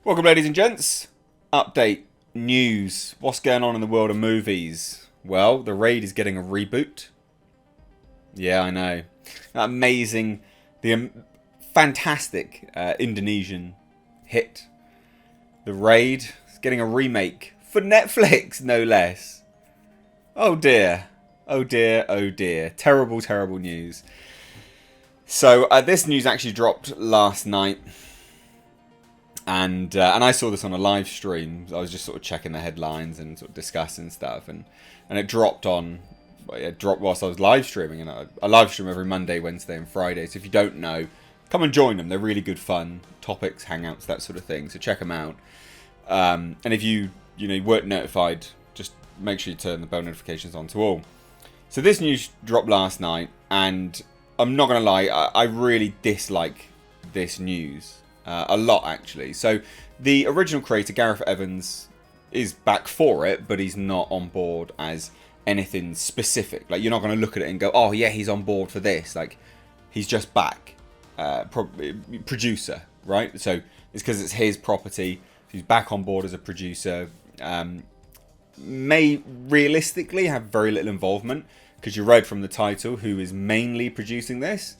Welcome, ladies and gents. Update, news. What's going on in the world of movies? Well, The Raid is getting a reboot. Yeah, I know. Amazing, fantastic Indonesian hit. The Raid is getting a remake for Netflix, no less. Oh dear. Oh dear, oh dear. Terrible, terrible news. So, this news actually dropped last night. And I saw this on a live stream. I was just sort of checking the headlines and sort of discussing stuff, and it dropped whilst I was live streaming. And I live stream every Monday, Wednesday, and Friday. So if you don't know, come and join them. They're really good fun. Topics, hangouts, that sort of thing. So check them out. And if you weren't notified, just make sure you turn the bell notifications on to all. So this news dropped last night, and I'm not gonna lie, I really dislike this news. A lot, actually. So the original creator, Gareth Evans, is back for it, but he's not on board as anything specific. Like, you're not going to look at it and go, oh yeah, he's on board for this. Like, he's just back. Producer, right? So it's because it's his property. He's back on board as a producer. May realistically have very little involvement, because you read from the title who is mainly producing this.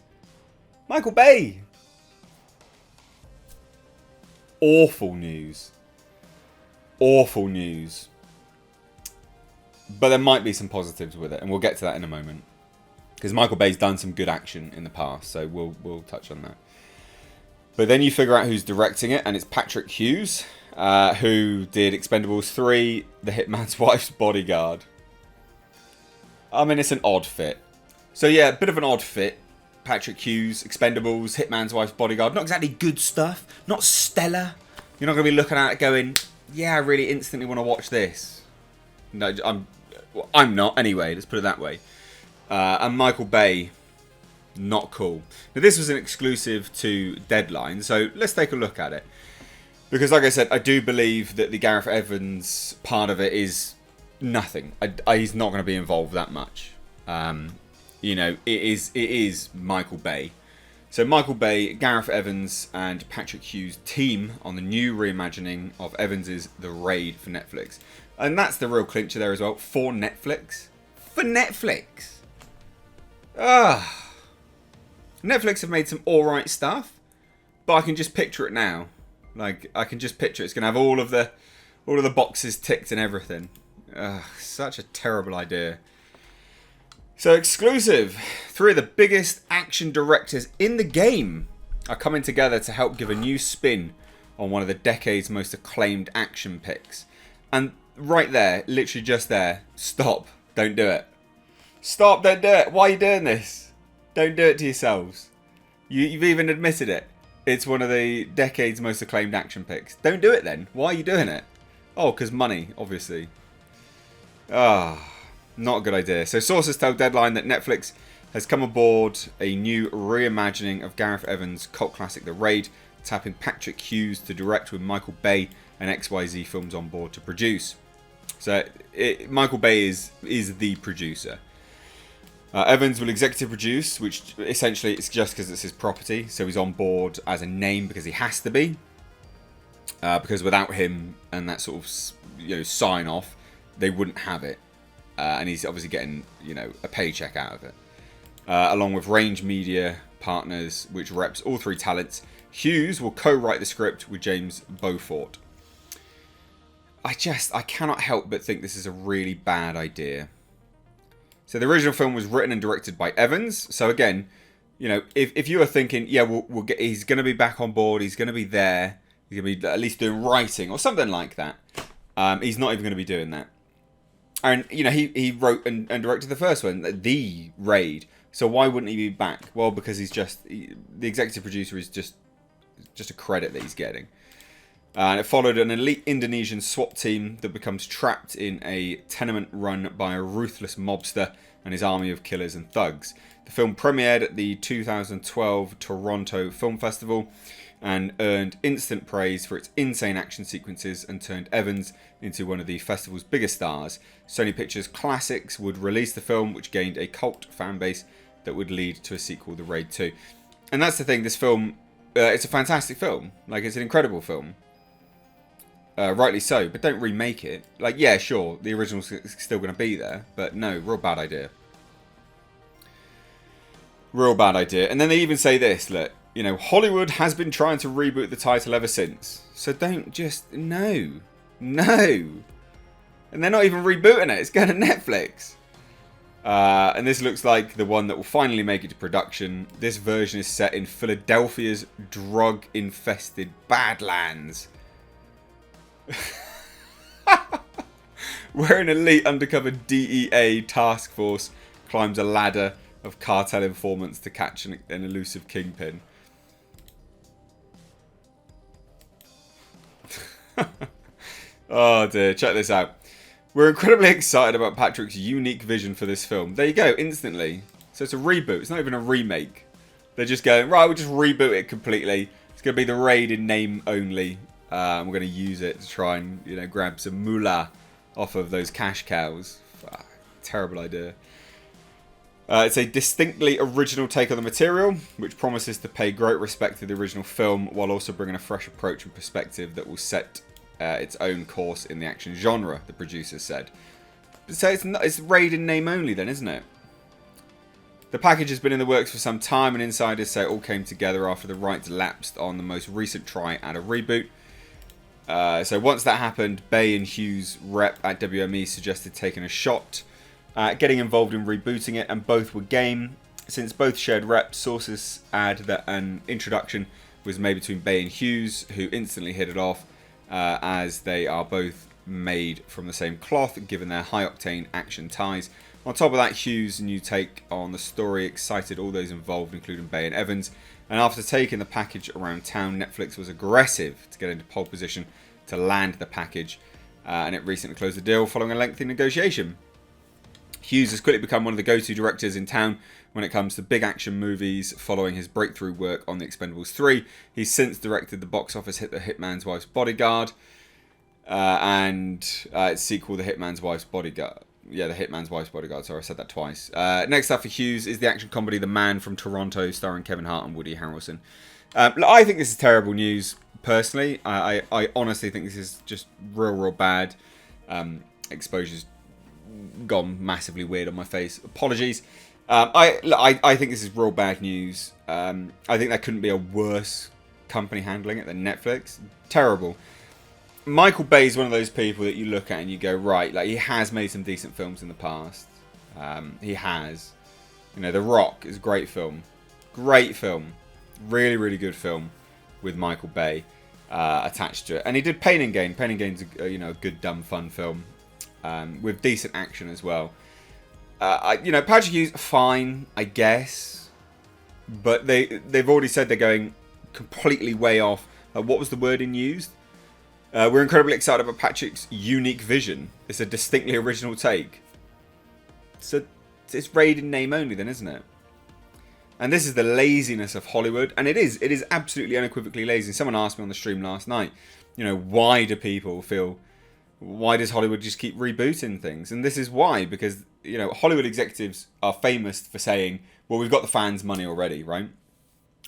Michael Bay. Awful news. Awful news. But there might be some positives with it, and we'll get to that in a moment. Because Michael Bay's done some good action in the past, so we'll touch on that. But then you figure out who's directing it, and it's Patrick Hughes, who did Expendables 3, The Hitman's Wife's Bodyguard. I mean, it's an odd fit. So yeah, a bit of an odd fit. Patrick Hughes, Expendables, Hitman's Wife's Bodyguard. Not exactly good stuff. Not stellar. You're not going to be looking at it going, yeah, I really instantly want to watch this. No, I'm not. Anyway, let's put it that way. And Michael Bay, not cool. Now, this was an exclusive to Deadline, so let's take a look at it. Because, like I said, I do believe that the Gareth Evans part of it is nothing. He's not going to be involved that much. It is Michael Bay. So Michael Bay, Gareth Evans, and Patrick Hughes team on the new reimagining of Evans's The Raid for Netflix. And that's the real clincher there as well. For Netflix. For Netflix. Netflix have made some alright stuff, but I can just picture it now. Like, I can just picture it. It's going to have all of the boxes ticked and everything. Such a terrible idea. So, exclusive. 3 of the biggest action directors in the game are coming together to help give a new spin on one of the decade's most acclaimed action picks. And right there, literally just there, stop. Don't do it. Stop, don't do it. Why are you doing this? Don't do it to yourselves. You've even admitted it. It's one of the decade's most acclaimed action picks. Don't do it then. Why are you doing it? Oh, because money, obviously. Not a good idea. So sources tell Deadline that Netflix has come aboard a new reimagining of Gareth Evans' cult classic The Raid, tapping Patrick Hughes to direct with Michael Bay and XYZ Films on board to produce. So Michael Bay is the producer. Evans will executive produce, which essentially it's just because it's his property, so he's on board as a name because he has to be. Because without him and that sort of sign off, they wouldn't have it. And he's obviously getting, a paycheck out of it. Along with Range Media Partners, which reps all 3 talents. Hughes will co-write the script with James Beaufort. I cannot help but think this is a really bad idea. So the original film was written and directed by Evans. So again, if you are thinking, yeah, we'll get, he's going to be back on board, he's going to be there, he's going to be at least doing writing or something like that. He's not even going to be doing that. And, he wrote and directed the first one, The Raid. So why wouldn't he be back? Well, because the executive producer is just a credit that he's getting. And it followed an elite Indonesian SWAT team that becomes trapped in a tenement run by a ruthless mobster and his army of killers and thugs. The film premiered at the 2012 Toronto Film Festival and earned instant praise for its insane action sequences and turned Evans into one of the festival's biggest stars. Sony Pictures Classics would release the film, which gained a cult fan base that would lead to a sequel, The Raid 2. And that's the thing, this film, it's a fantastic film. Like, it's an incredible film. Rightly so, but don't remake it. Like, yeah, sure, the original's still going to be there, but no, real bad idea. Real bad idea. And then they even say this, look, you know, Hollywood has been trying to reboot the title ever since. So don't just, no. No. And they're not even rebooting it, it's going to Netflix. And this looks like the one that will finally make it to production. This version is set in Philadelphia's drug-infested Badlands. Where an elite undercover DEA task force climbs a ladder of cartel informants to catch an elusive kingpin. Oh dear, check this out. We're incredibly excited about Patrick's unique vision for this film. There you go, instantly. So it's a reboot, it's not even a remake. They're just going, right, we'll just reboot it completely. It's going to be the Raid in name only. We're going to use it to try and, you know, grab some moolah off of those cash cows. Terrible idea. It's a distinctly original take on the material, which promises to pay great respect to the original film, while also bringing a fresh approach and perspective that will set its own course in the action genre, the producers said. So it's Raid in name only then, isn't it? The package has been in the works for some time, and insiders say it all came together after the rights lapsed on the most recent try at a reboot. So once that happened, Bay and Hughes' rep at WME suggested taking a shot at getting involved in rebooting it, and both were game. Since both shared reps, sources add that an introduction was made between Bay and Hughes, who instantly hit it off, as they are both made from the same cloth, given their high-octane action ties. On top of that, Hughes' new take on the story excited all those involved, including Bay and Evans. And after taking the package around town, Netflix was aggressive to get into pole position to land the package, and it recently closed the deal following a lengthy negotiation. Hughes has quickly become one of the go-to directors in town when it comes to big action movies, following his breakthrough work on The Expendables 3. He's since directed the box office hit The Hitman's Wife's Bodyguard, and its sequel, The Hitman's Wife's Bodyguard. Yeah, The Hitman's Wife's Bodyguard. Sorry, I said that twice. Next up for Hughes is the action comedy The Man from Toronto, starring Kevin Hart and Woody Harrelson. I think this is terrible news, personally. I honestly think this is just real bad. Exposure's gone massively weird on my face. Apologies. I think this is real bad news. I think there couldn't be a worse company handling it than Netflix. Terrible. Michael Bay is one of those people that you look at and you go, right, like, he has made some decent films in the past. He has. You know, The Rock is a great film. Great film. Really good film with Michael Bay attached to it. And he did Pain and Gain. Pain and Gain's a good, dumb, fun film with decent action as well. Patrick Hughes, fine, I guess. But they've already said they're going completely way off. What was the wording used? We're incredibly excited about Patrick's unique vision. It's a distinctly original take. So it's Raid in name only then, isn't it? And this is the laziness of Hollywood. And it is absolutely unequivocally lazy. Someone asked me on the stream last night, why do people feel... Why does Hollywood just keep rebooting things? And this is why, because, Hollywood executives are famous for saying, well, we've got the fans' money already, right?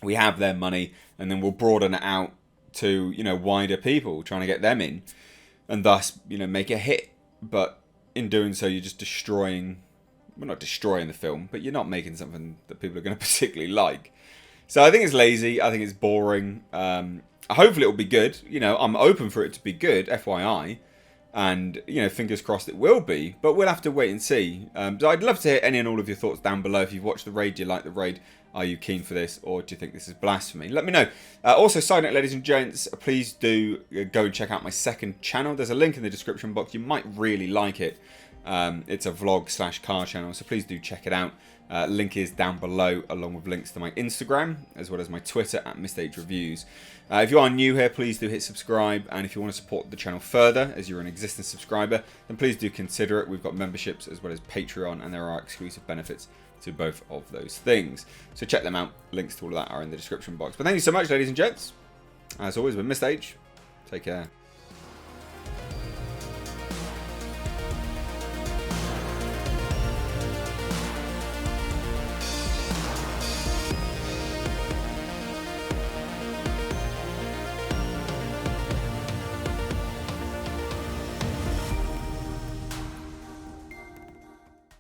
We have their money, and then we'll broaden it out to, wider people, trying to get them in, and thus, make a hit. But in doing so, you're just destroying, well, not destroying the film, but you're not making something that people are going to particularly like. So I think it's lazy. I think it's boring. Hopefully it'll be good. I'm open for it to be good, FYI. And, fingers crossed it will be. But we'll have to wait and see. So I'd love to hear any and all of your thoughts down below. If you've watched The Raid, do you like The Raid? Are you keen for this? Or do you think this is blasphemy? Let me know. Also, side note, ladies and gents, please do go and check out my second channel. There's a link in the description box. You might really like it. It's a vlog/car channel. So please do check it out. Link is down below, along with links to my Instagram, as well as my Twitter at MrHReviews. If you are new here, please do hit subscribe, and if you want to support the channel further, as you're an existing subscriber, then please do consider it. We've got memberships as well as Patreon, and there are exclusive benefits to both of those things. So check them out. Links to all of that are in the description box. But thank you so much, ladies and gents. As always, with Mr. H. Take care.